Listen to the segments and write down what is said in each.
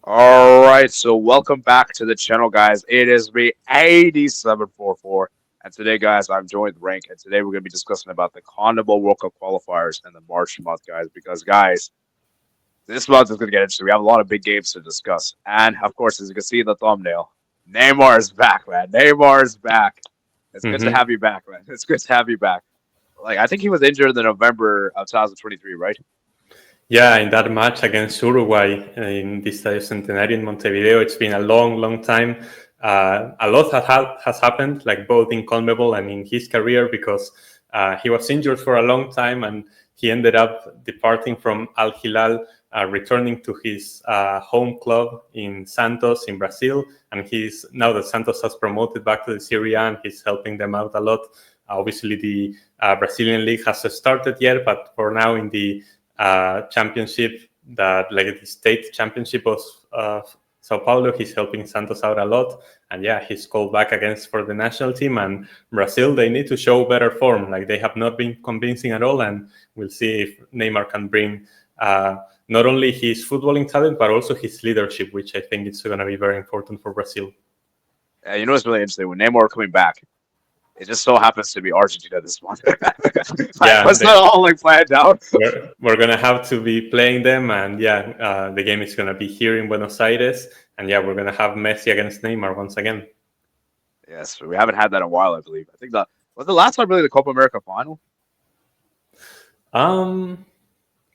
All right, so welcome back to the channel, guys. It is me, 8744, and today, guys, I'm joined with Rank, and today we're going to be discussing about the CONMEBOL World Cup qualifiers in the March month, guys. Because, guys, this month is going to get interesting. We have a lot of big games to discuss, and of course, as you can see in the thumbnail, Neymar is back, man. Neymar is back. It's good to hmm have you back, man. It's good to have you back. Like I think he was injured in November of 2023, right? Yeah, in that match against Uruguay in the Estadio Centenario in Montevideo, it's been a long, long time. A lot has happened, like both in CONMEBOL and in his career, because he was injured for a long time and he ended up departing from Al Hilal, returning to his home club in Santos in Brazil. And he's now that Santos has promoted back to the Serie A and he's helping them out a lot. Obviously, the Brazilian league hasn't started yet, but for now in the championship, that like the state championship of Sao Paulo, he's helping Santos out a lot. And yeah, he's called back against for the national team. And Brazil, they need to show better form. Like they have not been convincing at all. And we'll see if Neymar can bring not only his footballing talent, but also his leadership, which I think is going to be very important for Brazil. You know what's really interesting? When Neymar coming back, it just so happens to be Argentina this month. Like, Yeah, was that all like planned out? we're gonna have to be playing them, and yeah, the game is gonna be here in Buenos Aires, and yeah, we're gonna have Messi against Neymar once again. Yes, we haven't had that in a while, I believe. I think that was the last time really the Copa America final. Um,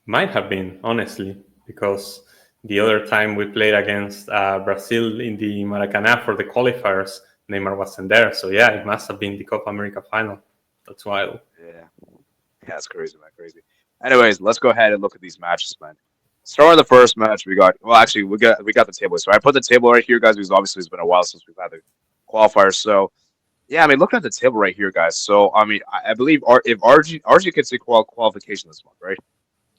might have been honestly because the other time we played against Brazil in the Maracanã for the qualifiers, Neymar wasn't there, so yeah, it must have been the Copa America final. That's wild. Yeah, yeah, it's crazy, man, crazy. Anyways, let's go ahead and look at these matches, man. Starting with the first match, we got. Well, actually, we got the table. So I put the table right here, guys, because obviously it's been a while since we've had the qualifiers. So yeah, I mean, looking at the table right here, guys. So I mean, I believe if RG gets a qualification this month, right?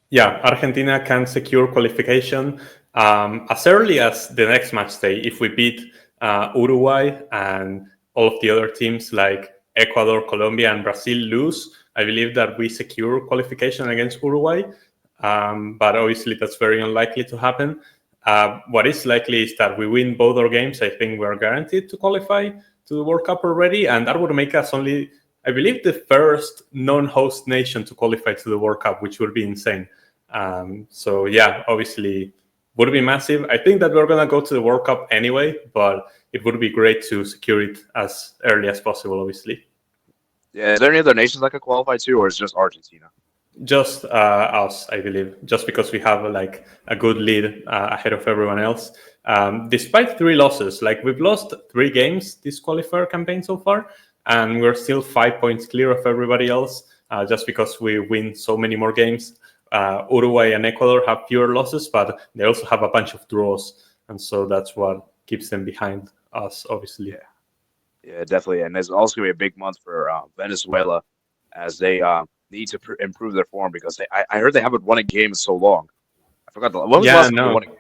Yeah, Argentina can secure qualification as early as the next match day if we beat Uruguay and all of the other teams like Ecuador, Colombia, and Brazil lose. I believe that we secure qualification against Uruguay, but obviously that's very unlikely to happen. What is likely is that we win both our games. I think we're guaranteed to qualify to the World Cup already, and that would make us only, I believe, the first non-host nation to qualify to the World Cup, which would be insane. So yeah, obviously would be massive. I think that we're gonna go to the World Cup anyway, but it would be great to secure it as early as possible. Obviously, Yeah. Is there any other nations that could qualify too, or is it just Argentina? just us, I believe, just because we have like a good lead ahead of everyone else. Despite 3 losses, like we've lost 3 games this qualifier campaign so far, and we're still 5 points clear of everybody else. Just because we win so many more games. Uruguay and Ecuador have fewer losses, but they also have a bunch of draws, and so that's what keeps them behind us, obviously. Yeah. Yeah, definitely. And there's also gonna be a big month for Venezuela as they need to improve their form because I heard they haven't won a game in so long. I forgot when was the Yeah, last time they no. won a game?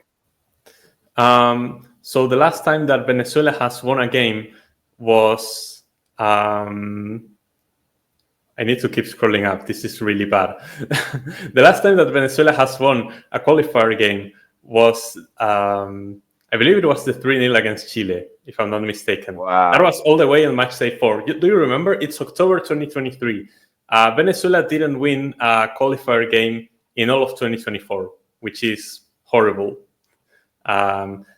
So the last time that Venezuela has won a game was I need to keep scrolling up. This is really bad. The last time that Venezuela has won a qualifier game was, I believe it was the 3-0 against Chile, if I'm not mistaken. That Wow. was all the way on match day 4. Do you remember? It's October 2023. Venezuela didn't win a qualifier game in all of 2024, which is horrible.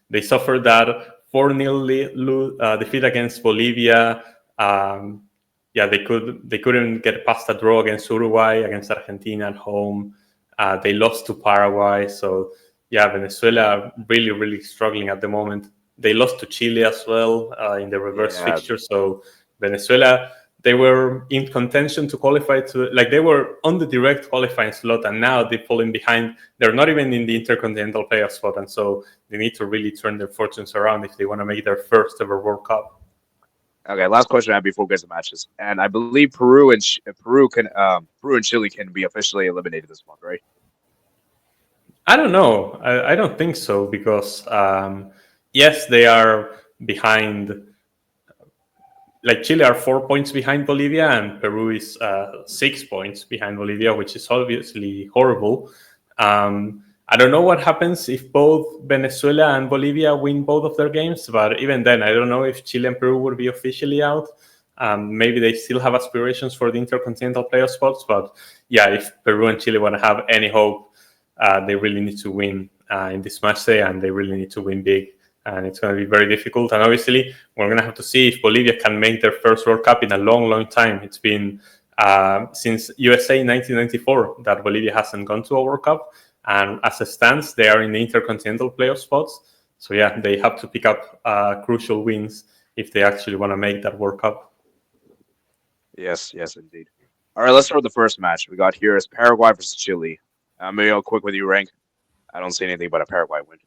They suffered that 4-0 defeat against Bolivia. Yeah, they couldn't get past a draw against Uruguay, against Argentina at home. They lost to Paraguay. So yeah, Venezuela really, really struggling at the moment. They lost to Chile as well in the reverse Yeah. fixture. So Venezuela, they were in contention to qualify to, like they were on the direct qualifying slot, and now they're falling behind. They're not even in the intercontinental playoff spot, and so they need to really turn their fortunes around if they want to make their first ever World Cup. Okay, last question I have before we get to matches. And I believe Peru and Chile can be officially eliminated this month, right? I don't know. I don't think so because yes, they are behind. Like Chile are 4 points behind Bolivia, and Peru is 6 points behind Bolivia, which is obviously horrible. I don't know what happens if both Venezuela and Bolivia win both of their games, but even then, I don't know if Chile and Peru would be officially out. Maybe they still have aspirations for the intercontinental playoff spots, but yeah, if Peru and Chile want to have any hope, they really need to win in this match day, and they really need to win big. And it's going to be very difficult. And obviously, we're going to have to see if Bolivia can make their first World Cup in a long, long time. It's been since USA 1994 that Bolivia hasn't gone to a World Cup. And as it stands, they are in the intercontinental playoff spots. So yeah, they have to pick up crucial wins if they actually want to make that World Cup. Yes, yes, indeed. All right, let's start with the first match. We got here is Paraguay versus Chile. Maybe I'll quick with you, Rank. I don't see anything but a Paraguay win.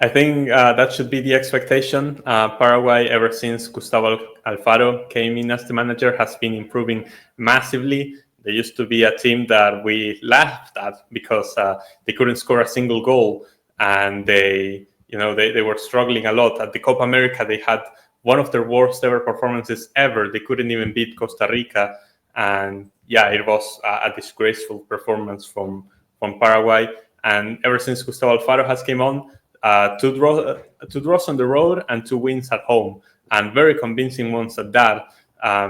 I think that should be the expectation. Paraguay, ever since Gustavo Alfaro came in as the manager, has been improving massively. They used to be a team that we laughed at because they couldn't score a single goal, and they were struggling a lot. At the Copa America, they had one of their worst ever performances ever. They couldn't even beat Costa Rica, and yeah, it was a disgraceful performance from Paraguay. And ever since Gustavo Alfaro has came on, two draws on the road and 2 wins at home, and very convincing ones at that,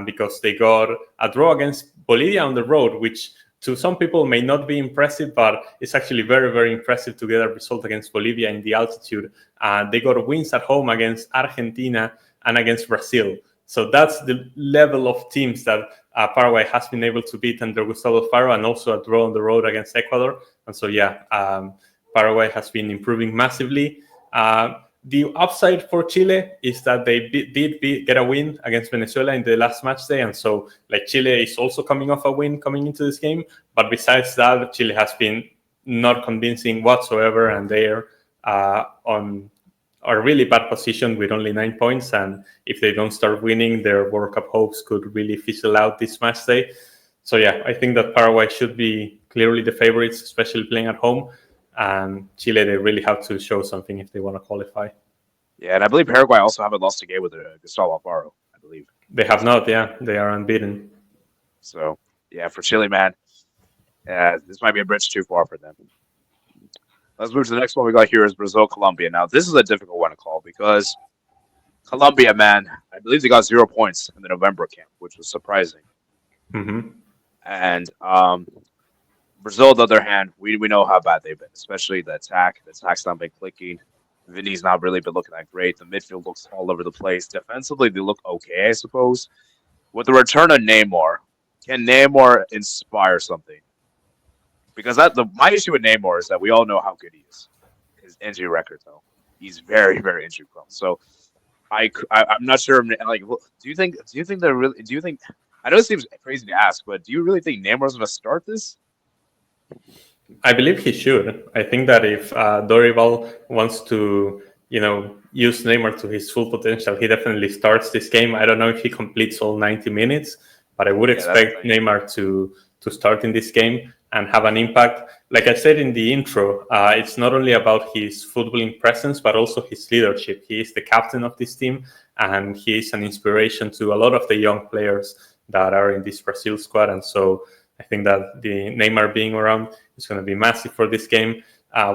because they got a draw against Bolivia on the road, which to some people may not be impressive, but it's actually very, very impressive to get a result against Bolivia in the altitude. They got wins at home against Argentina and against Brazil. So that's the level of teams that Paraguay has been able to beat under Gustavo Alfaro, and also a draw on the road against Ecuador. And so, yeah, Paraguay has been improving massively. The upside for Chile is that they did get a win against Venezuela in the last match day. And so, like, Chile is also coming off a win coming into this game. But besides that, Chile has been not convincing whatsoever, and they're on a really bad position with only 9 points. And if they don't start winning, their World Cup hopes could really fizzle out this match day. So, yeah, I think that Paraguay should be clearly the favorites, especially playing at home. And Chile, they really have to show something if they want to qualify. Yeah, and I believe Paraguay also haven't lost a game with Gustavo Alfaro, I believe. They have not, yeah. They are unbeaten. So, yeah, for Chile, man, this might be a bridge too far for them. Let's move to the next one we got here is Brazil, Colombia. Now, this is a difficult one to call because Colombia, man, I believe they got 0 points in the November camp, which was surprising. Mm-hmm. And Brazil, on the other hand, we know how bad they've been, especially the attack. The attack's not been clicking. Vinny's not really been looking that great. The midfield looks all over the place. Defensively, they look okay, I suppose. With the return of Neymar, can Neymar inspire something? Because my issue with Neymar is that we all know how good he is. His injury record, though, he's very, very injury prone. So I'm not sure. Like, do you think they're really? Do you think? I know it seems crazy to ask, but do you really think Neymar's going to start this? I believe he should. I think that if Dorival wants to, use Neymar to his full potential, he definitely starts this game. I don't know if he completes all 90 minutes, but I would expect Neymar to start in this game and have an impact. Like I said in the intro, it's not only about his footballing presence, but also his leadership. He is the captain of this team, and he is an inspiration to a lot of the young players that are in this Brazil squad. And so I think that the Neymar being around is going to be massive for this game.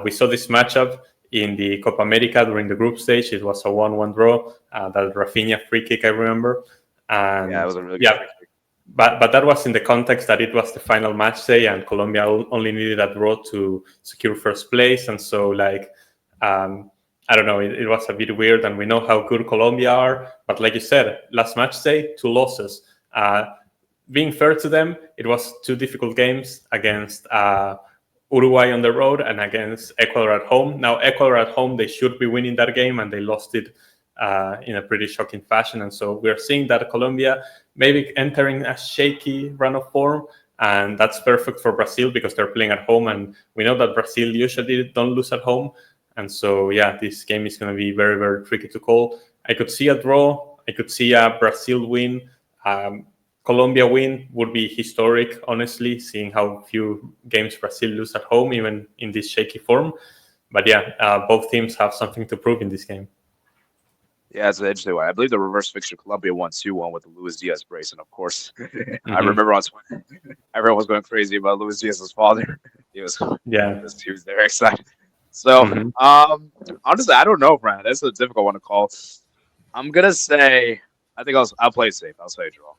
We saw this matchup in the Copa America during the group stage. It was a 1-1 draw. That Rafinha free kick, I remember. And yeah, it was a really good free kick. But that was in the context that it was the final match day, and Colombia only needed a draw to secure first place. And so, I don't know, it was a bit weird, and we know how good Colombia are. But like you said, last match day, 2 losses. Being fair to them, it was 2 difficult games against Uruguay on the road and against Ecuador at home. Now, Ecuador at home, they should be winning that game, and they lost it in a pretty shocking fashion. And so we're seeing that Colombia maybe entering a shaky run of form, and that's perfect for Brazil because they're playing at home, and we know that Brazil usually don't lose at home. And so, yeah, this game is going to be very, very tricky to call. I could see a draw. I could see a Brazil win. Colombia win would be historic, honestly, seeing how few games Brazil lose at home, even in this shaky form. But yeah, both teams have something to prove in this game. Yeah, it's an interesting one. I believe the reverse fixture, Colombia won 2-1 with the Luis Diaz brace. And of course, I remember on Twitter, everyone was going crazy about Luis Diaz's father. He was Yeah. he was very excited. So, Hmm. honestly, I don't know, Brad. That's a difficult one to call. I'm gonna say I think I'll play it safe. I'll say a draw.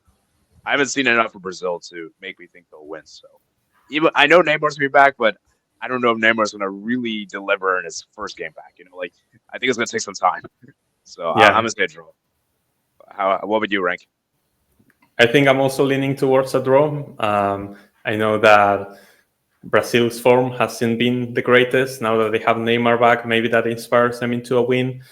I haven't seen enough of Brazil to make me think they'll win. So, even I know Neymar's gonna be back, but I don't know if Neymar's gonna really deliver in his first game back. Like I think it's gonna take some time. So I'm Yeah. gonna say a draw. What would you rank? I think I'm also leaning towards a draw. I know that Brazil's form hasn't been the greatest. Now that they have Neymar back, maybe that inspires them into a win.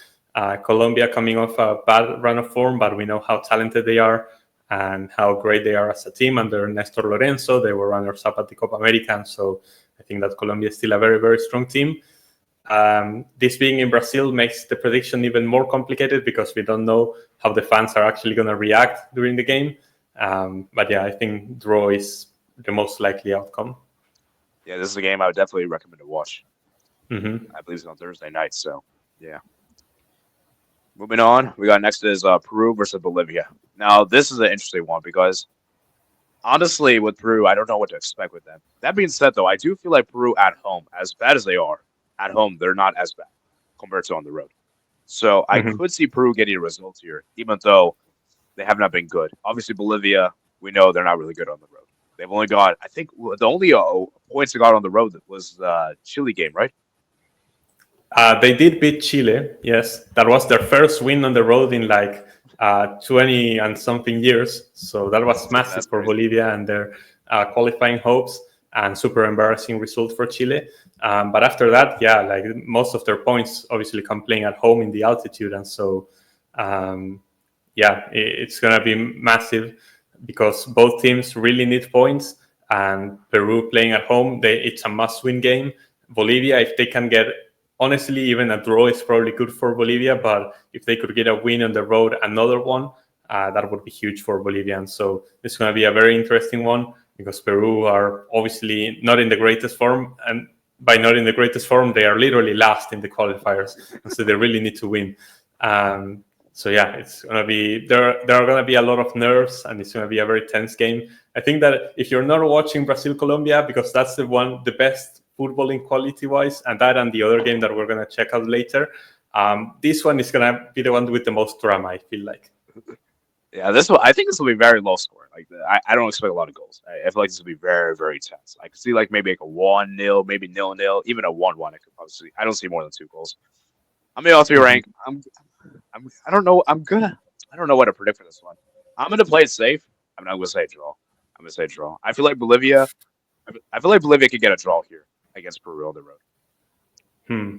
Colombia coming off a bad run of form, but we know how talented they are and how great they are as a team under Nestor Lorenzo. They were runners-up at the Copa America, so I think that Colombia is still a very, very strong team. This being in Brazil makes the prediction even more complicated because we don't know how the fans are actually going to react during the game. But yeah, I think draw is the most likely outcome. Yeah, this is a game I would definitely recommend to watch. Hmm. I believe it's on Thursday night. So yeah. Moving on, we got next is Peru versus Bolivia. Now this is an interesting one because honestly, with Peru, I don't know what to expect with them. That being said, though, I do feel like Peru at home, as bad as they are, at home they're not as bad compared to on the road. So I Hmm. could see Peru getting a result here, even though they have not been good. Obviously, Bolivia, we know they're not really good on the road. They've only got, I think, the only points they got on the road was the Chile game, right? They did beat Chile. Yes, that was their first win on the road in like 20 and something years. So that was That's massive for crazy. Bolivia and their qualifying hopes, and super embarrassing result for Chile. But after that, yeah, like most of their points obviously come playing at home in the altitude, and so um, yeah, it's gonna be massive because both teams really need points. And Peru playing at home, it's a must-win game. Bolivia, if they can get, honestly, even a draw is probably good for Bolivia. But if they could get a win on the road, another one, that would be huge for Bolivians. So it's going to be a very interesting one because Peru are obviously not in the greatest form, and by not in the greatest form, they are literally last in the qualifiers, and so they really need to win. Um, so yeah, it's gonna be there are gonna be a lot of nerves, and it's gonna be a very tense game. I think that if you're not watching Brazil Colombia, because that's the best footballing quality wise, and that and the other game that we're gonna check out later, this one is gonna be the one with the most drama. I feel like. Yeah, this one I think this will be very low score. Like I don't expect a lot of goals. I feel like this will be very very tense. I could see like maybe like a 1-0, maybe 0-0, even a 1-1. I could probably see. I don't see more than two goals. I'm gonna also Mhm. rank. I don't know. I don't know what to predict for this one. I'm gonna play it safe. I'm not gonna say draw. I'm gonna say draw. I feel like Bolivia. I feel like Bolivia could get a draw here against Peru on the road. Hmm.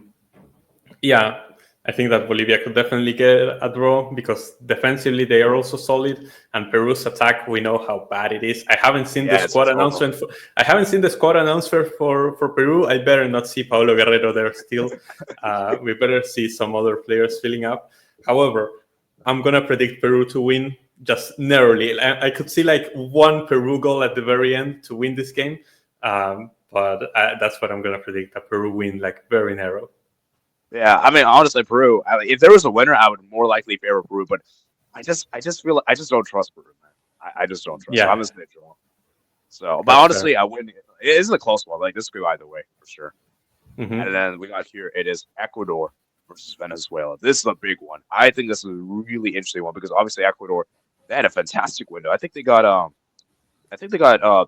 Yeah, I think that Bolivia could definitely get a draw because defensively they are also solid, and Peru's attack, we know how bad it is. Yeah, it's horrible. I haven't seen the squad announcement for Peru. I better not see Paulo Guerrero there still. We better see some other players filling up. However, I'm gonna predict Peru to win just narrowly. I could see like one Peru goal at the very end to win this game, but that's what I'm gonna predict: a Peru win, like very narrow. Yeah, I mean, honestly, Peru. If there was a winner, I would more likely favor Peru. But I just don't trust Peru, man. I just don't trust. So I'm Yeah, gonna say draw. So, but that's fair. honestly, I win. It is a close one. Like this could go either way for sure. And Hmm. then we got here. It is Ecuador versus Venezuela. This is a big one. I think this is a really interesting one because obviously Ecuador they had a fantastic window. I think they got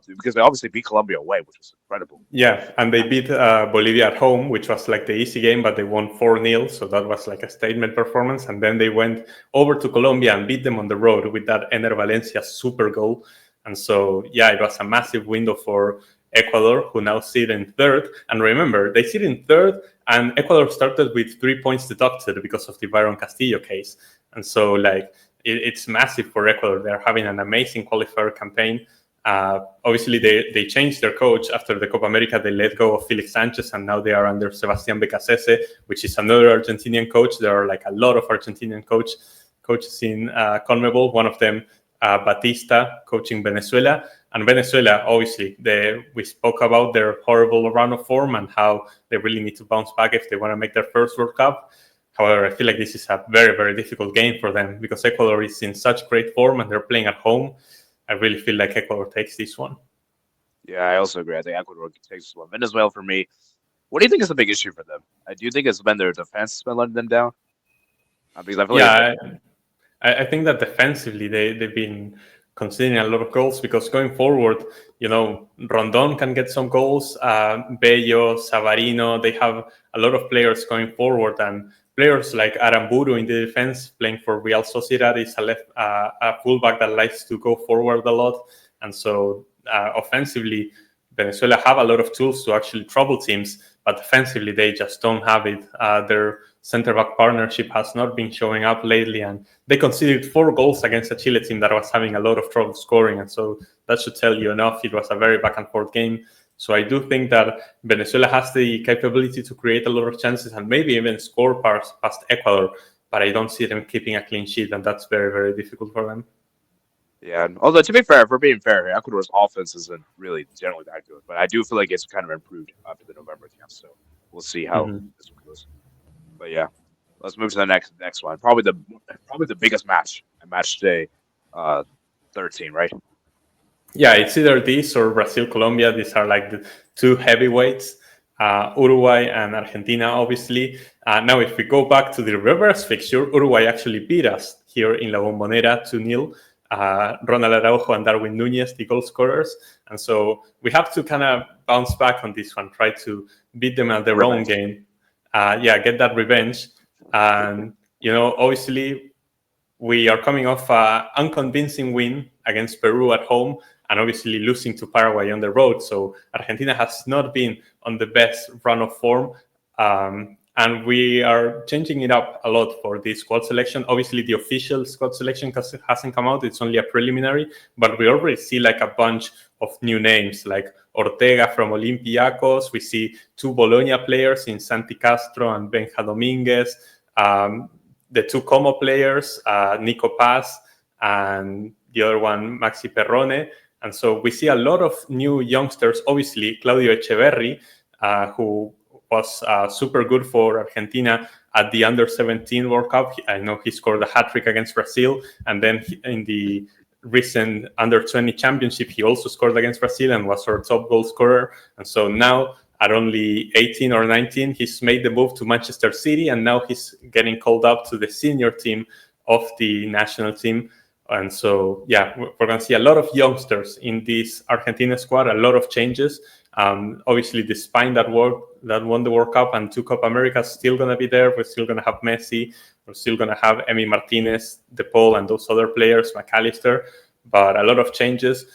because they obviously beat Colombia away, which was incredible. Yeah, and they beat Bolivia at home, which was like the easy game, but they won 4-0. So that was like a statement performance. And then they went over to Colombia and beat them on the road with that Ener Valencia super goal. And so, yeah, it was a massive window for Ecuador, who now sit in third. And remember, they sit in third, and Ecuador started with 3 points deducted because of the Byron Castillo case. And so, like, it's massive for Ecuador. They're having an amazing qualifier campaign. Obviously, they changed their coach after the Copa America. They let go of Felix Sanchez, and now they are under Sebastián Becasese, which is another Argentinian coach. There are like a lot of Argentinian coaches in CONMEBOL. One of them, Batista, coaching Venezuela. And Venezuela, obviously, we spoke about their horrible run of form and how they really need to bounce back if they want to make their first World Cup. However, I feel like this is a very, very difficult game for them because Ecuador is in such great form and they're playing at home. I really feel like Ecuador takes this one. Yeah, I also agree. I think Ecuador takes this one. Venezuela for me. What do you think is the big issue for them? Do you think it's been their defense has been letting them down? Because I feel like Yeah, I think that defensively they've been conceding a lot of goals because going forward, Rondon can get some goals. Bello, Savarino, they have a lot of players going forward, and players like Aramburu in the defense playing for Real Sociedad is a fullback that likes to go forward a lot, and so offensively, Venezuela have a lot of tools to actually trouble teams, but defensively they just don't have it. Their center back partnership has not been showing up lately, and they conceded 4 goals against a Chile team that was having a lot of trouble scoring. And so that should tell you enough. It was a very back and forth game. So I do think that Venezuela has the capability to create a lot of chances and maybe even score past Ecuador, but I don't see them keeping a clean sheet, and that's very, very difficult for them. yeah. Although to be fair, if we're being fair, Ecuador's offense isn't really generally that good, but I do feel like it's kind of improved after the November camp. So we'll see how Mhm. this one goes. But yeah, let's move to the next one. Probably the biggest match day, uh, 13, right? Yeah, it's either this or Brazil, Colombia. These are like the two heavyweights. Uruguay and Argentina, obviously. Now, if we go back to the reverse fixture, Uruguay actually beat us here in La Bombonera 2-0. Ronald Araujo and Darwin Nunez, the goal scorers. And so we have to kind of bounce back on this one, try to beat them at The their own revenge. game. Get that revenge. And, obviously, we are coming off an unconvincing win against Peru at home and obviously losing to Paraguay on the road. So Argentina has not been on the best run of form. And we are changing it up a lot for the squad selection. Obviously, the official squad selection hasn't come out. It's only a preliminary, but we already see like a bunch of new names like Ortega from Olympiacos. We see 2 Bologna players in Santi Castro and Benja Dominguez. The 2 Como players, Nico Paz and the other one, Maxi Perrone. And so we see a lot of new youngsters. Obviously, Claudio Echeverri, who was super good for Argentina at the Under-17 World Cup. I know he scored a hat-trick against Brazil. And then in the recent Under-20 Championship, he also scored against Brazil and was our top goal scorer. And so now at only 18 or 19, he's made the move to Manchester City, and now he's getting called up to the senior team of the national team. And so, yeah, we're going to see a lot of youngsters in this Argentina squad, a lot of changes. Obviously, the spine that won the World Cup and 2 Copa America is still going to be there. We're still going to have Messi. We're still going to have Emi Martinez, De Paul, and those other players, McAllister. But a lot of changes.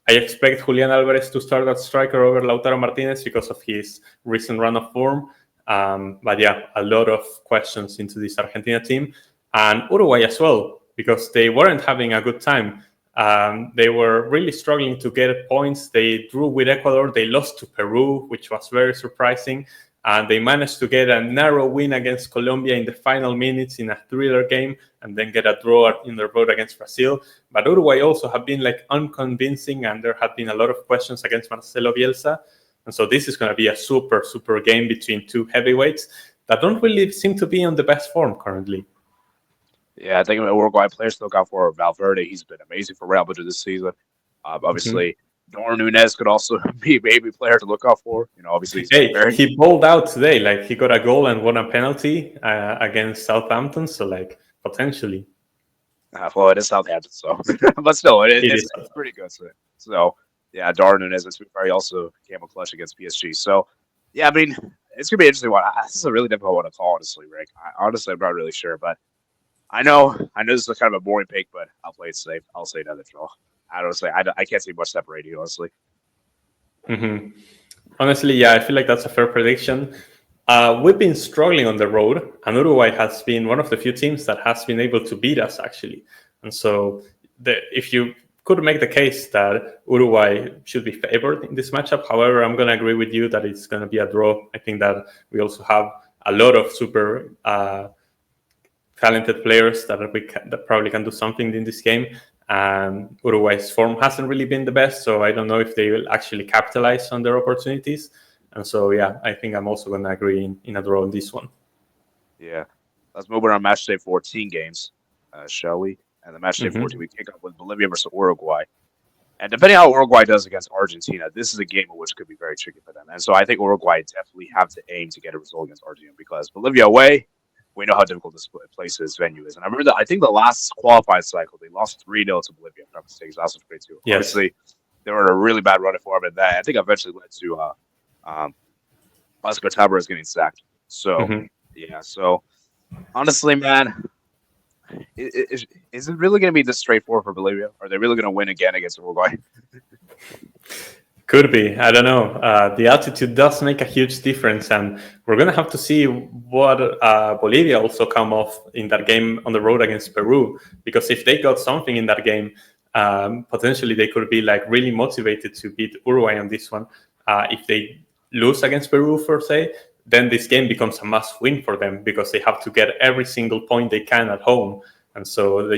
I expect Julian Alvarez to start at striker over Lautaro Martinez because of his recent run of form. But yeah, a lot of questions into this Argentina team. And Uruguay as well, because they weren't having a good time. They were really struggling to get points. They drew with Ecuador. They lost to Peru, which was very surprising. And they managed to get a narrow win against Colombia in the final minutes in a thriller game and then get a draw in the road against Brazil. But Uruguay also have been like unconvincing, and there have been a lot of questions against Marcelo Bielsa. And so this is going to be a super, super game between 2 heavyweights that don't really seem to be on the best form currently. Yeah, I think Uruguay players look out for Valverde. He's been amazing for Real Madrid this season. Mhm. Obviously, Dorn Nunez could also be maybe a player to look out for. Obviously he's Hey, very he balled out today. Like he got a goal and won a penalty against Southampton. So like potentially well, it is Southampton, so but still, it it's is. it's pretty good. So yeah, Darwin Nunez and he also came a clutch against PSG. So yeah, I mean, it's gonna be an interesting one. This is a really difficult one to call, honestly, Rick. Honestly, I'm not really sure, but I know this is kind of a boring pick, but I'll play it safe. I'll say another draw. I don't say I can't see much separating, honestly. Hmm. Honestly, yeah, I feel like that's a fair prediction. We've been struggling on the road, and Uruguay has been one of the few teams that has been able to beat us, actually. And so, if you could make the case that Uruguay should be favored in this matchup, however, I'm going to agree with you that it's going to be a draw. I think that we also have a lot of super talented players that probably can do something in this game. And Uruguay's form hasn't really been the best, so I don't know if they will actually capitalize on their opportunities. And so, yeah, I think I'm also going to agree in a draw on this one. Yeah. Let's move on to match day 14 games, shall we? And the match day 14, Hmm. we kick off with Bolivia versus Uruguay. And depending on how Uruguay does against Argentina, this is a game in which could be very tricky for them. And so I think Uruguay definitely have to aim to get a result against Argentina because Bolivia away, we know how difficult this place venue is. And I remember that I think the last qualified cycle, they lost 3-0 to Bolivia, if I'm not mistaken. So that was great too. Yes. Obviously, they were in a really bad run for them, and that I think eventually led to Oscar Tabarez getting sacked. So, Mhm. yeah. So, honestly, man, is it really going to be this straightforward for Bolivia? Are they really going to win again against Uruguay? Could be. I don't know. The altitude does make a huge difference, and we're gonna have to see what Bolivia also come off in that game on the road against Peru. Because if they got something in that game, potentially they could be like really motivated to beat Uruguay on this one. If they lose against Peru, per se, then this game becomes a must-win for them because they have to get every single point they can at home. And so,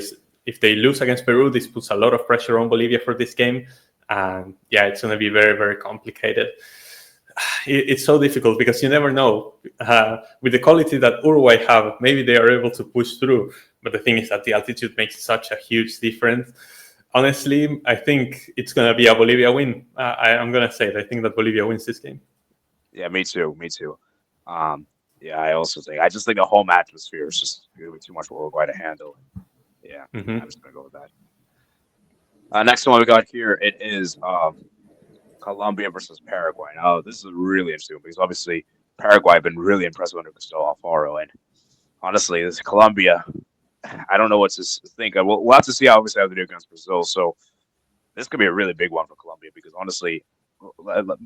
if they lose against Peru, this puts a lot of pressure on Bolivia for this game. And yeah, it's going to be very, very complicated. It's so difficult because you never know. With the quality that Uruguay have, maybe they are able to push through. But the thing is that the altitude makes such a huge difference. Honestly, I think it's going to be a Bolivia win. I'm going to say it. I think that Bolivia wins this game. Yeah, me too. Me too. Um, yeah, I also think I just think the home atmosphere is just going to be too much for Uruguay to handle. Yeah, I'm Mm-hmm. just going to go with that. Next one we got here it is Colombia versus Paraguay. Now this is really interesting because obviously Paraguay have been really impressive under Gustavo Alfaro, and honestly, this Colombia, I don't know what to think. We'll have to see obviously how they do against Brazil. So this could be a really big one for Colombia because honestly,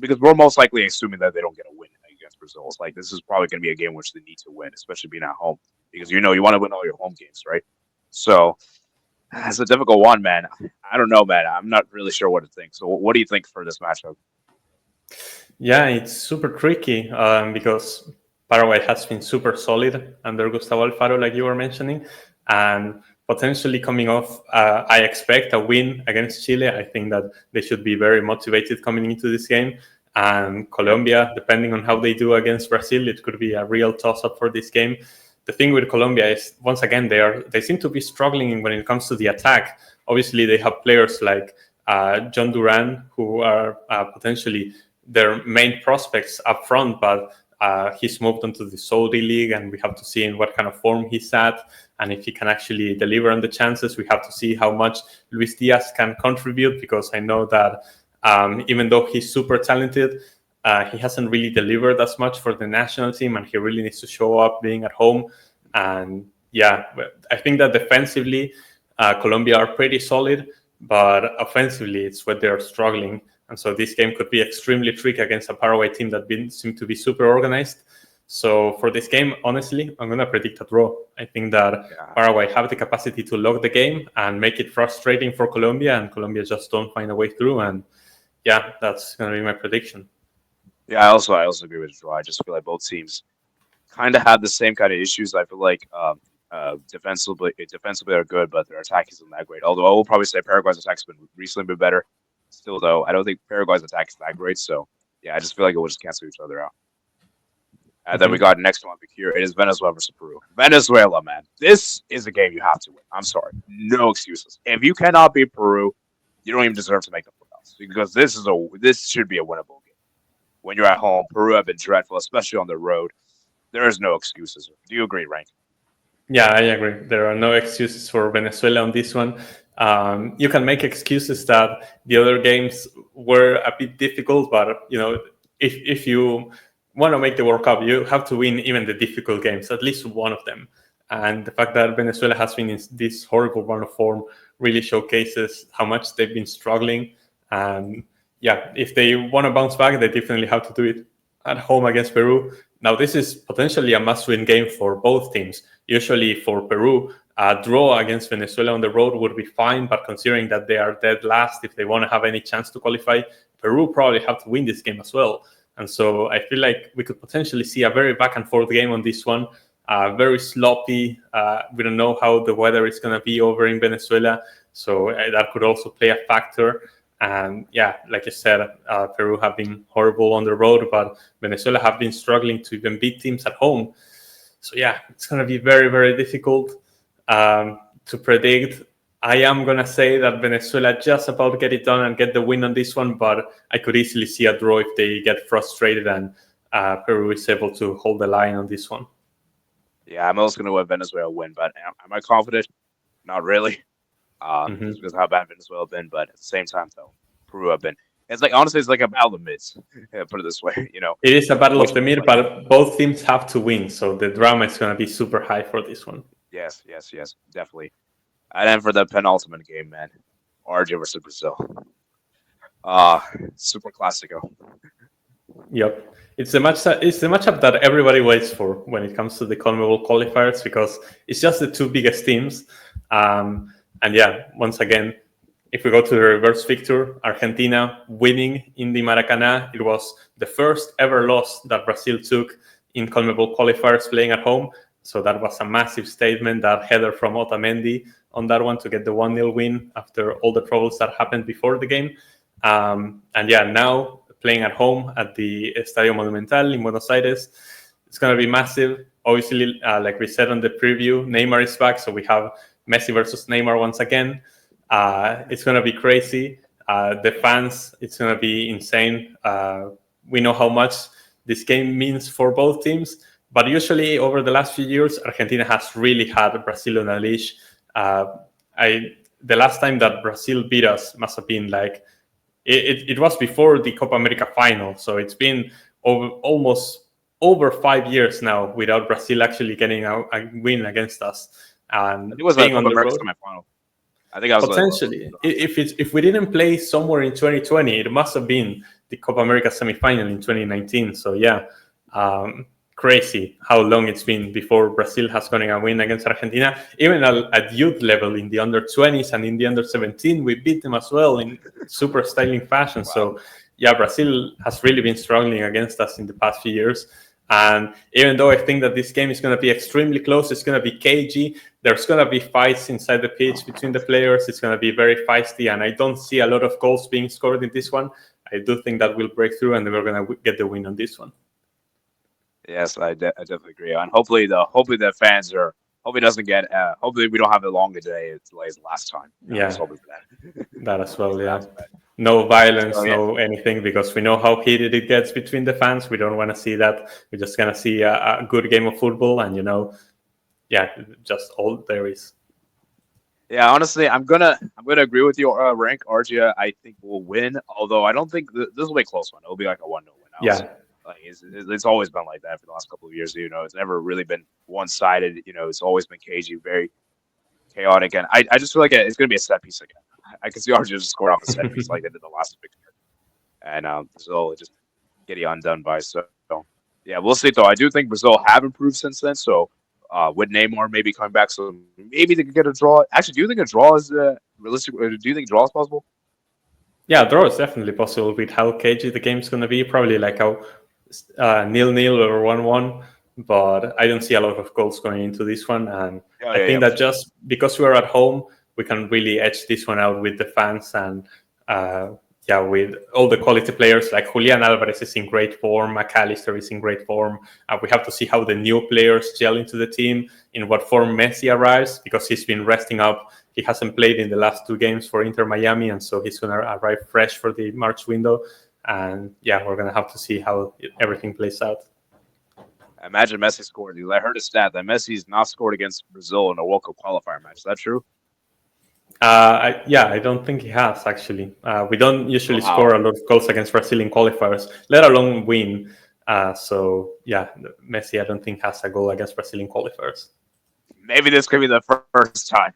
because we're most likely assuming that they don't get a win against Brazil. It's like this is probably going to be a game which they need to win, especially being at home because you know you want to win all your home games, right? So it's a difficult one, man. I don't know, man. I'm not really sure what to think. So, what do you think for this matchup? Yeah, it's super tricky because Paraguay has been super solid under Gustavo Alfaro, like you were mentioning, and potentially coming off, I expect a win against Chile. I think that they should be very motivated coming into this game. And Yep. Colombia, depending on how they do against Brazil, it could be a real toss-up for this game. The thing with Colombia is, once again, they seem to be struggling when it comes to the attack. Obviously, they have players like John Duran, who are potentially their main prospects up front, but he's moved on to the Saudi league, and we have to see in what kind of form he's at, and if he can actually deliver on the chances. We have to see how much Luis Diaz can contribute, because I know that even though he's super talented, he hasn't really delivered as much for the national team, and he really needs to show up being at home. And yeah, I think that defensively, Colombia are pretty solid, but offensively, it's where they're struggling. And so this game could be extremely tricky against a Paraguay team that seem to be super organized. So for this game, honestly, I'm going to predict a draw. I think that Yeah. Paraguay have the capacity to lock the game and make it frustrating for Colombia, and Colombia just don't find a way through. And yeah, that's going to be my prediction. Yeah. I also agree with the draw. I just feel like both teams kind of have the same kind of issues. I feel like defensively they're good, but their attack isn't that great. Although I will probably say Paraguay's attack's been recently been better. Still, though, I don't think Paraguay's attack is that great. So yeah, I just feel like it will just cancel each other out. And then we Mhm. got next one here. It is Venezuela versus Peru. Venezuela, man, this is a game you have to win. I'm sorry, no excuses. If you cannot beat Peru, you don't even deserve to make the playoffs because this should be a winnable game. When you're at home, Peru have been dreadful, especially on the road. There is no excuses. Do you agree, Rank? Yeah, I agree. There are no excuses for Venezuela on this one. You can make excuses that the other games were a bit difficult, but if you want to make the World Cup, you have to win even the difficult games, at least one of them. And the fact that Venezuela has been in this horrible run of form really showcases how much they've been struggling. And yeah, if they want to bounce back, they definitely have to do it at home against Peru. Now, this is potentially a must-win game for both teams. Usually for Peru, a draw against Venezuela on the road would be fine, but considering that they are dead last, if they want to have any chance to qualify, Peru probably have to win this game as well. And so I feel like we could potentially see a very back and forth game on this one, very sloppy. We don't know how the weather is going to be over in Venezuela, so that could also play a factor. And yeah, like you said, Peru have been horrible on the road, but Venezuela have been struggling to even beat teams at home. So yeah, it's going to be very, very difficult to predict. I am going to say that Venezuela just about get it done and get the win on this one, but I could easily see a draw if they get frustrated and Peru is able to hold the line on this one. Yeah, I'm also going to let Venezuela win, but am I confident? Not really. Just because of how bad Venezuela have been, but at the same time, though, Peru have been. It's like honestly, it's like a battle of mids. Yeah, put it this way, It is a battle of which the mid, but both teams have to win, so the drama is going to be super high for this one. yes, definitely. And then for the penultimate game, man, Argentina versus Brazil. Super classico. Yep, it's the matchup that everybody waits for when it comes to the CONMEBOL qualifiers because it's just the two biggest teams. And yeah, once again, if we go to the reverse fixture, Argentina winning in the Maracanã, it was the first ever loss that Brazil took in CONMEBOL qualifiers playing at home. So that was a massive statement, that header from Otamendi on that one to get the 1-0 win after all the troubles that happened before the game. And yeah, now playing at home at the Estadio Monumental in Buenos Aires, it's going to be massive. Obviously, like we said on the preview, Neymar is back, so we have Messi versus Neymar once again. It's going to be crazy. The fans, it's going to be insane. We know how much this game means for both teams, but usually over the last few years, Argentina has really had Brazil on a leash. The last time that Brazil beat us must have been like, it was before the Copa America final, so it's been almost over 5 years now without Brazil actually getting a win against us. And it was being a on Copa the America road, semifinal. I think I was potentially, if we didn't play somewhere in 2020, it must have been the Copa America semifinal in 2019. So yeah, crazy how long it's been before Brazil has gotten a win against Argentina. Even at youth level, in the under 20s and in the under 17, we beat them as well in super styling fashion. Wow. So yeah, Brazil has really been struggling against us in the past few years. And even though I think that this game is going to be extremely close, it's going to be cagey. There's going to be fights inside the pitch between the players. It's going to be very feisty, and I don't see a lot of goals being scored in this one. I do think that we'll break through, and we're going to get the win on this one. Yes, I definitely agree. And hopefully the fans are. Hopefully it doesn't get. Hopefully we don't have a longer delay as last time. Yeah, just hoping for that. That as well. Yeah. No violence, So, yeah. no anything, because we know how heated it gets between the fans. We don't want to see that. We're just going to see a good game of football, and yeah, just all there is. Yeah, honestly, I'm gonna agree with you, Rank. Argia, I think will win. Although I don't think this will be a close one. It'll be like a 1-0 win. Yeah, like it's always been like that for the last couple of years. It's never really been one-sided. It's always been cagey, very chaotic, and I just feel like it's gonna be a set piece again. I can see Argia just score off a set piece like they did the last picture, and Brazil just getting undone by. So yeah, we'll see. Though I do think Brazil have improved since then. So. With Neymar maybe coming back, so maybe they could get a draw. Actually, do you think a draw is realistic? Do you think a draw is possible? Yeah, draw is definitely possible with how cagey the game's going to be. Probably like a 0-0 or 1-1, but I don't see a lot of goals going into this one. And I think that just because we're at home, we can really edge this one out with the fans and with all the quality players. Like Julian Alvarez is in great form, McAllister is in great form. We have to see how the new players gel into the team, in what form Messi arrives, because he's been resting up. He hasn't played in the last 2 games for Inter Miami, and so he's going to arrive fresh for the March window. And yeah, we're going to have to see how everything plays out. Imagine Messi scored. I heard a stat that Messi's not scored against Brazil in a World Cup qualifier match. Is that true? I don't think he has, actually. We don't usually score a lot of goals against Brazilian qualifiers, let alone win. So, yeah, Messi, I don't think has a goal against Brazilian qualifiers. Maybe this could be the first time.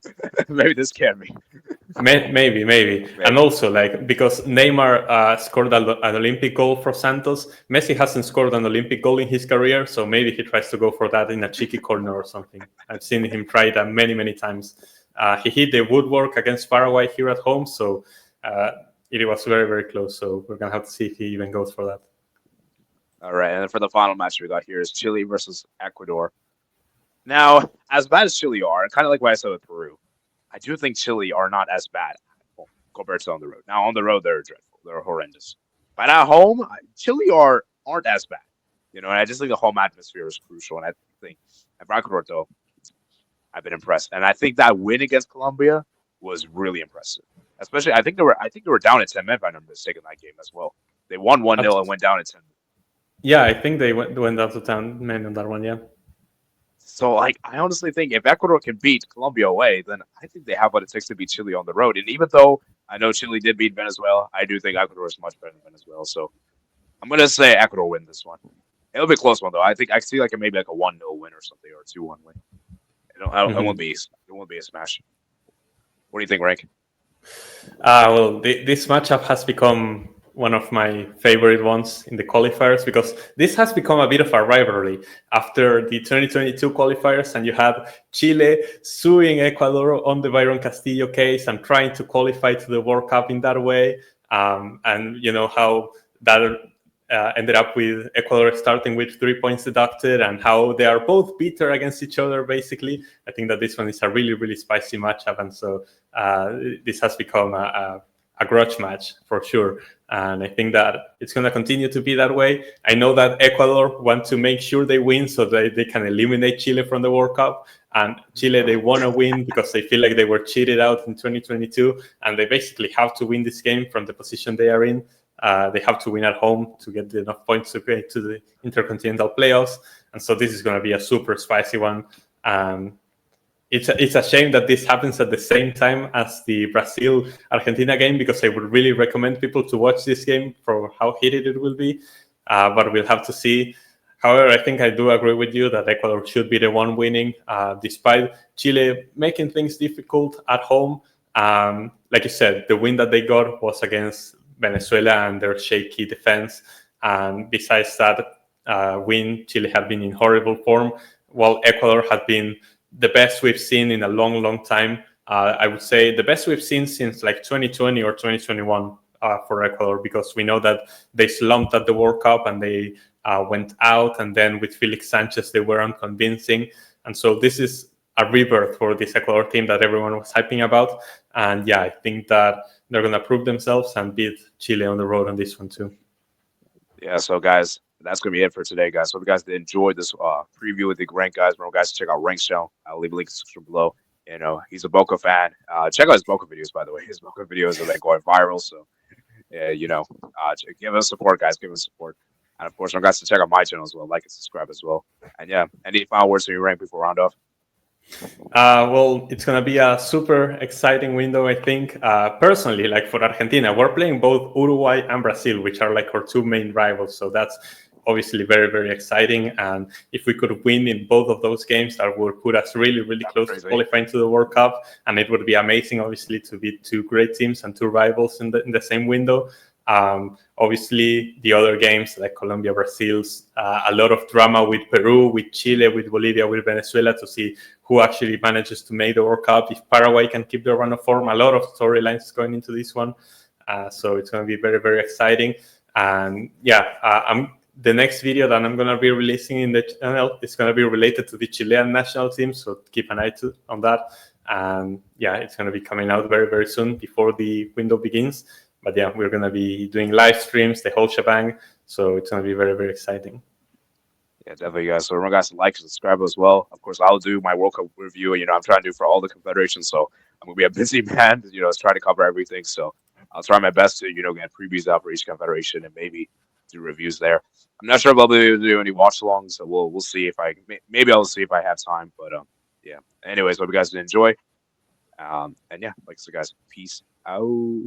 Maybe this can be. Maybe. And also, because Neymar scored an Olympic goal for Santos, Messi hasn't scored an Olympic goal in his career, so maybe he tries to go for that in a cheeky corner or something. I've seen him try that many, many times. He hit the woodwork against Paraguay here at home, so it was very, very close. So we're going to have to see if he even goes for that. All right, and then for the final match we got here is Chile versus Ecuador. Now, as bad as Chile are, kind of like what I said with Peru, I do think Chile are not as bad compared to on the road. Now, on the road, they're dreadful. They're horrendous. But at home, Chile aren't as bad. And I just think the home atmosphere is crucial. And I think, at Ecuador, though, I've been impressed. And I think that win against Colombia was really impressive. Especially, I think they were down at 10 men if I'm not mistaken that game as well. They won 1-0 and went down at 10. Yeah, I think they went down to 10 men on that one. Yeah. So, like, I honestly think if Ecuador can beat Colombia away, then I think they have what it takes to beat Chile on the road. And even though I know Chile did beat Venezuela, I do think Ecuador is much better than Venezuela. So I'm gonna say Ecuador win this one. It'll be a close one though. I think I see like maybe like a 1-0 win or something or a 2-1 win. It won't be a smash. What do you think, Rank? Well, this matchup has become one of my favorite ones in the qualifiers because this has become a bit of a rivalry after the 2022 qualifiers, and you had Chile suing Ecuador on the Byron Castillo case and trying to qualify to the World Cup in that way. And you know how that ended up with Ecuador starting with 3 points deducted, and how they are both bitter against each other, basically. I think that this one is a really, really spicy matchup, and so this has become a grudge match for sure. And I think that it's going to continue to be that way. I know that Ecuador want to make sure they win so that they can eliminate Chile from the World Cup. And Chile, they want to win because they feel like they were cheated out in 2022. And they basically have to win this game from the position they are in. They have to win at home to get enough points to get to the Intercontinental playoffs. And so this is going to be a super spicy one. It's a shame that this happens at the same time as the Brazil-Argentina game, because I would really recommend people to watch this game for how heated it will be. But we'll have to see. However, I think I do agree with you that Ecuador should be the one winning, despite Chile making things difficult at home. Like you said, the win that they got was against Venezuela and their shaky defense. And besides that win, Chile had been in horrible form, while Ecuador had been the best we've seen in a long, long time. I would say the best we've seen since like 2020 or 2021 for Ecuador, because we know that they slumped at the World Cup and they went out, and then with Felix Sanchez they were unconvincing. And so this is a rebirth for this Ecuador team that everyone was hyping about. And yeah, I think that they're going to prove themselves and beat Chile on the road on this one too. Yeah, so guys, that's gonna be it for today, guys. So if you guys did enjoy this preview with the Rank, guys, remember guys to check out Rank's channel. I'll leave a link in the description below. You know, he's a Boca fan. Check out his Boca videos, by the way. His Boca videos have been going viral. So yeah, give us support, guys. Give us support. And of course, remember guys to check out my channel as well. Like and subscribe as well. And yeah, any final words from you, Rank, before we round off? Well, it's going to be a super exciting window, I think. Personally, like for Argentina, we're playing both Uruguay and Brazil, which are like our two main rivals. So that's obviously very, very exciting. And if we could win in both of those games, that would put us really, really close to qualifying to the World Cup. And it would be amazing, obviously, to beat two great teams and two rivals in the same window. Obviously, the other games like Colombia, Brazil's, a lot of drama with Peru, with Chile, with Bolivia, with Venezuela, to see who actually manages to make the World Cup. If Paraguay can keep their run of form, a lot of storylines going into this one. So it's going to be very, very exciting. And yeah, the next video that I'm going to be releasing in the channel is going to be related to the Chilean national team. So keep an eye on that. And yeah, it's going to be coming out very, very soon before the window begins. But yeah, we're going to be doing live streams, the whole shebang. So it's going to be very, very exciting. Yeah, definitely, guys. So remember, guys, to like and subscribe as well. Of course, I'll do my World Cup review. I'm trying to do for all the confederations. So I'm going to be a busy man, trying to cover everything. So I'll try my best to, get previews out for each confederation and maybe do reviews there. I'm not sure if I'll be able to do any watch-alongs. So we'll see if maybe I'll see if I have time. But yeah. Anyways, hope you guys did enjoy. And yeah, like I said, guys, peace out.